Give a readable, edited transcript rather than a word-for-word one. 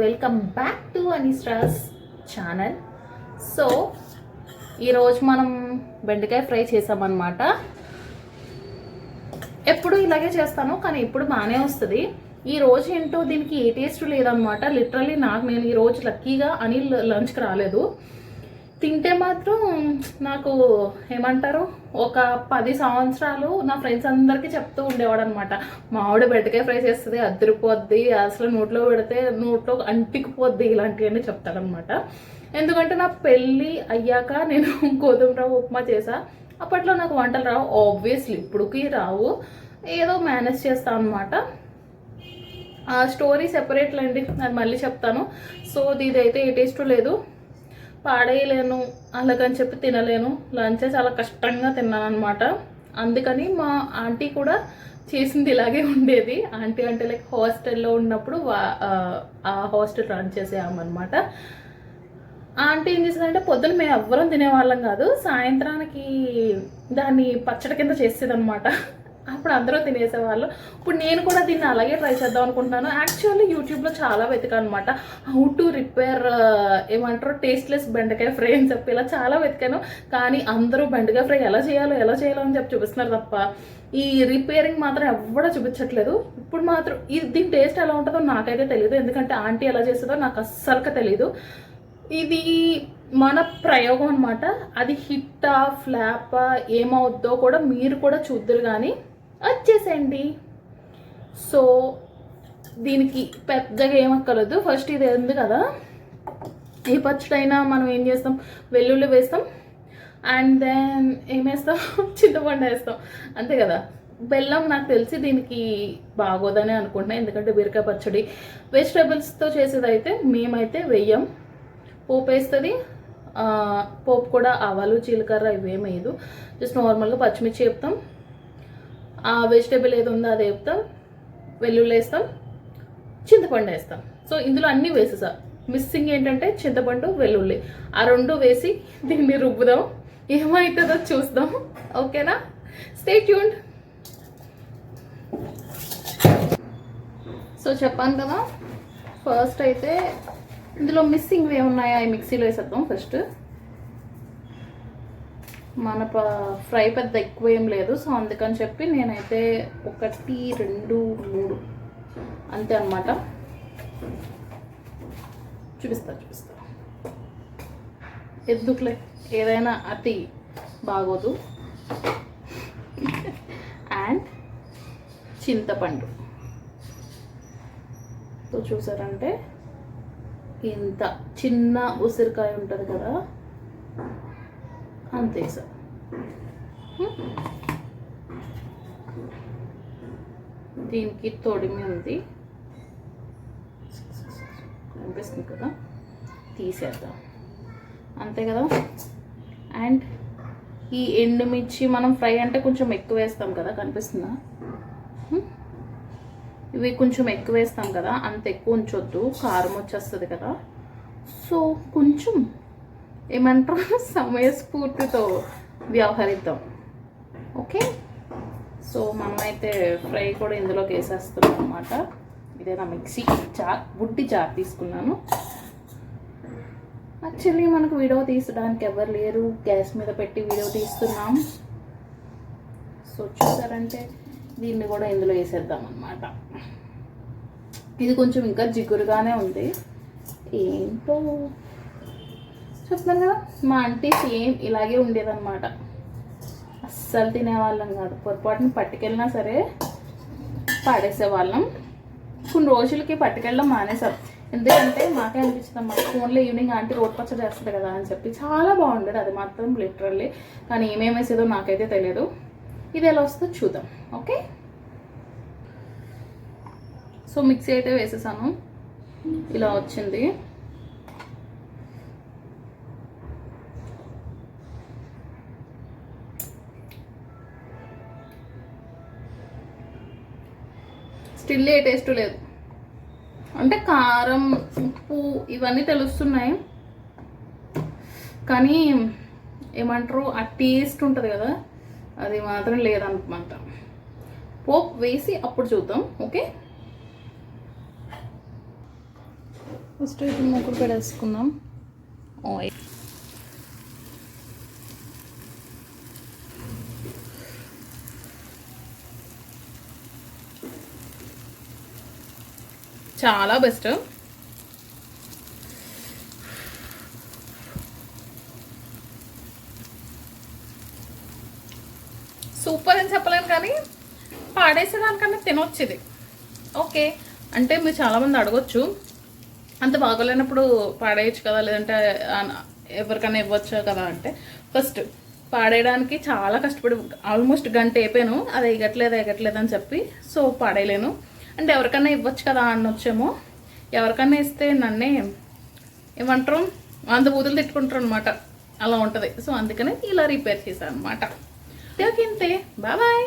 Welcome back to Anistra's channel. So ఈరోజు మనం బెండకాయ ఫ్రై చేసామన్నమాట. ఎప్పుడు ఇలాగే చేస్తాను, కానీ ఇప్పుడు బాగానే వస్తుంది. ఈ రోజు ఏంటో దీనికి ఏ టేస్ట్ లేదనమాట. లిటరల్లీ నేను ఈరోజు లక్కీగా అనిల్ లంచ్కి రాలేదు. తింటే మాత్రం నాకు ఏమంటారు, ఒక 10 సంవత్సరాలు నా ఫ్రెండ్స్ అందరికీ చెప్తూ ఉండేవాడు అనమాట. మా ఆవిడ బెండకాయ ఫ్రై చేస్తుంది, అద్దరిపోద్ది, అసలు నోట్లో పెడితే నోట్లో అంటికిపోద్ది, ఇలాంటివన్నీ చెప్తాడనమాట. ఎందుకంటే నా పెళ్ళి అయ్యాక నేను గోధుమ రవ్వ ఉప్మా చేసా. అప్పట్లో నాకు వంటలు రావు, ఆబ్వియస్లీ ఇప్పుడుకి రావు, ఏదో మేనేజ్ చేస్తాను అనమాట. ఆ స్టోరీ సెపరేట్లు అండి, అది మళ్ళీ చెప్తాను. సో ఇదైతే ఏ టేస్ట్ లేదు, పాడేయలేను, అలాగని చెప్పి తినలేను. లంచ్ చాలా కష్టంగా తిన్నాను అనమాట. అందుకని మా ఆంటీ కూడా చేసింది ఇలాగే ఉండేది. ఆంటీ అంటే లైక్ హాస్టల్లో ఉన్నప్పుడు ఆ హాస్టల్ రన్ చేసేవామన్నమాట. ఆంటీ ఏం చేసేదంటే పొద్దున్న మేము ఎవ్వరం తినేవాళ్ళం కాదు, సాయంత్రానికి దాన్ని పచ్చడి కింద చేసేది అనమాట. అప్పుడు అందరూ తినేసేవాళ్ళు. ఇప్పుడు నేను కూడా దీన్ని అలాగే ట్రై చేద్దాం అనుకుంటున్నాను. యాక్చువల్లీ యూట్యూబ్లో చాలా వెతికాను అనమాట, హౌ టు రిపేర్ ఏమంటారు టేస్ట్లెస్ బెండకాయ ఫ్రై అని చెప్పి ఇలా చాలా వెతికాను. కానీ అందరూ బెండకాయ ఫ్రై ఎలా చేయాలో అని చెప్పి చూపిస్తున్నారు తప్ప ఈ రిపేరింగ్ మాత్రం ఎవడో చూపించట్లేదు. ఇప్పుడు మాత్రం దీని టేస్ట్ ఎలా ఉంటుందో నాకైతే తెలియదు, ఎందుకంటే ఆంటీ ఎలా చేస్తుందో నాకు అస్సలుగా తెలీదు. ఇది మన ప్రయోగం అనమాట. అది హిట్టా ఫ్లాపా ఏమవుద్దో కూడా మీరు కూడా చూద్దరు, కానీ వచ్చేసేయండి. సో దీనికి పెద్దగా ఏమక్కర్లేదు. ఫస్ట్ ఇది ఉంది కదా, ఏ పచ్చడైనా మనం ఏం చేస్తాం, వెల్లుల్లి వేస్తాం, అండ్ దెన్ ఏం వేస్తాం, చింతపండు వేస్తాం, అంతే కదా. బెల్లం నాకు తెలిసి దీనికి బాగోదని అనుకుంటున్నాను, ఎందుకంటే బీరకాయ పచ్చడి వెజిటేబుల్స్తో చేసేదైతే మేమైతే వెయ్యం. పోపు వేస్తుంది, పోపు కూడా ఆవాలు జీలకర్ర ఇవేం వేయదు, జస్ట్ నార్మల్గా పచ్చిమిర్చి వేపుతాం, ఆ వెజిటేబుల్ ఏది ఉందో అది వేపుతాం, వెల్లుల్లి వేస్తాం, చింతపండు వేస్తాం. సో ఇందులో అన్నీ వేసేసా. మిస్సింగ్ ఏంటంటే చింతపండు వెల్లుల్లి, ఆ రెండు వేసి దీన్ని రుబ్బుదాం, ఏమవుతుందో చూద్దాం. ఓకేనా, స్టే ట్యూన్డ్. సో చెప్పాను కదా, ఫస్ట్ అయితే ఇందులో మిస్సింగ్ ఏమున్నాయో అవి మిక్సీలో వేసేద్దాం. ఫస్ట్ మన ఫ్రై పెద్ద ఎక్కువ ఏం లేదు, సో అందుకని చెప్పి నేనైతే 1 2 3 అంతే అనమాట. చూపిస్తా ఎందుకులే, ఏదైనా అతి బాగోదు. అండ్ చింతపండు సో చూసారంటే ఇంత చిన్న ఉసిరికాయ ఉంటుంది కదా, అంతే సార్. దీనికి తొడిమి ఉంది, కనిపిస్తుంది కదా, తీసేద్దాం, అంతే కదా. అండ్ ఈ ఎండుమిర్చి మనం ఫ్రై అంటే కొంచెం ఎక్కువ వేస్తాం కదా, కనిపిస్తుందా, ఇవి కొంచెం ఎక్కువ వేస్తాం కదా, అంత ఎక్కువ ఉంచొద్దు, కారం వచ్చేస్తుంది కదా. సో కొంచెం ఏమంటారు, సమయస్ఫూర్తితో వ్యవహరిద్దాం. ఓకే, సో మనమైతే ఫ్రై కూడా ఇందులోకి వేసేస్తున్నాం అన్నమాట. ఇదే నా మిక్సీ జార్, బుడ్డి జార్ తీసుకున్నాను. యాక్చువల్లీ మనకు వీడియో తీసడానికి ఎవరు లేరు, గ్యాస్ మీద పెట్టి వీడియో తీస్తున్నాం. సో చూసారంటే దీన్ని కూడా ఇందులో వేసేద్దాం అన్నమాట. ఇది కొంచెం ఇంకా జిగురుగానే ఉంది, ఏంటో చెప్తాను కదా. మా ఆంటీ సేమ్ ఇలాగే ఉండేదన్నమాట, అస్సలు తినేవాళ్ళం కాదు. పొరపాటుని పట్టుకెళ్ళినా సరే పాడేసేవాళ్ళం. కొన్ని రోజులకి పట్టుకెళ్ళడం మానేసాం, ఎందుకంటే మాకే అనిపించింది అన్నమాట, ఫోన్లో ఈవినింగ్ ఆంటీ రోడ్ పచ్చడి చేస్తుంది కదా అని చెప్పి. చాలా బాగుండేది అది మాత్రం లిటరల్లీ, కానీ ఏమేమి వేసేదో నాకైతే తెలియదు. ఇది ఎలా వస్తుందో చూద్దాం. ఓకే, సో మిక్సీ అయితే వేసేసాను, ఇలా వచ్చింది. స్టిల్ ఏ టేస్ట్ లేదు, అంటే కారం ఉప్పు ఇవన్నీ తెలుస్తున్నాయి, కానీ ఏమంటారు ఆ టేస్ట్ ఉంటుంది కదా, అది మాత్రం లేదన్నమాట. పోపు వేసి అప్పుడు చూద్దాం. ఓకే, ఫస్ట్ ఇప్పుడు మూకుడు పెట్టేసుకుందాం. ఆయిల్ చాలా బెస్ట్. సూపర్ అని చెప్పలేను కానీ పాడేసేదానికన్నా తినొచ్చు ఇది. ఓకే అంటే మీరు చాలామంది అడగొచ్చు, అంత బాగోలేనప్పుడు పాడేయచ్చు కదా, లేదంటే ఎవరికైనా ఇవ్వచ్చు కదా అంటే, ఫస్ట్ పాడేయడానికి చాలా కష్టపడి ఆల్మోస్ట్ గంట అయిపోయాను, అది ఎగట్లేదు అని చెప్పి. సో పాడేయలేను. అంటే ఎవరికైనా ఇవ్వచ్చు కదా అనొచ్చేమో. ఎవరికైనా ఇస్తే నన్నే ఏమంటారు, 100 బూతులు తిట్టుకుంటారు అనమాట. అలా ఉంటుంది. సో అందుకనే ఇలా రిపేర్ చేశాను అనమాట. ఇంతే. బాయ్.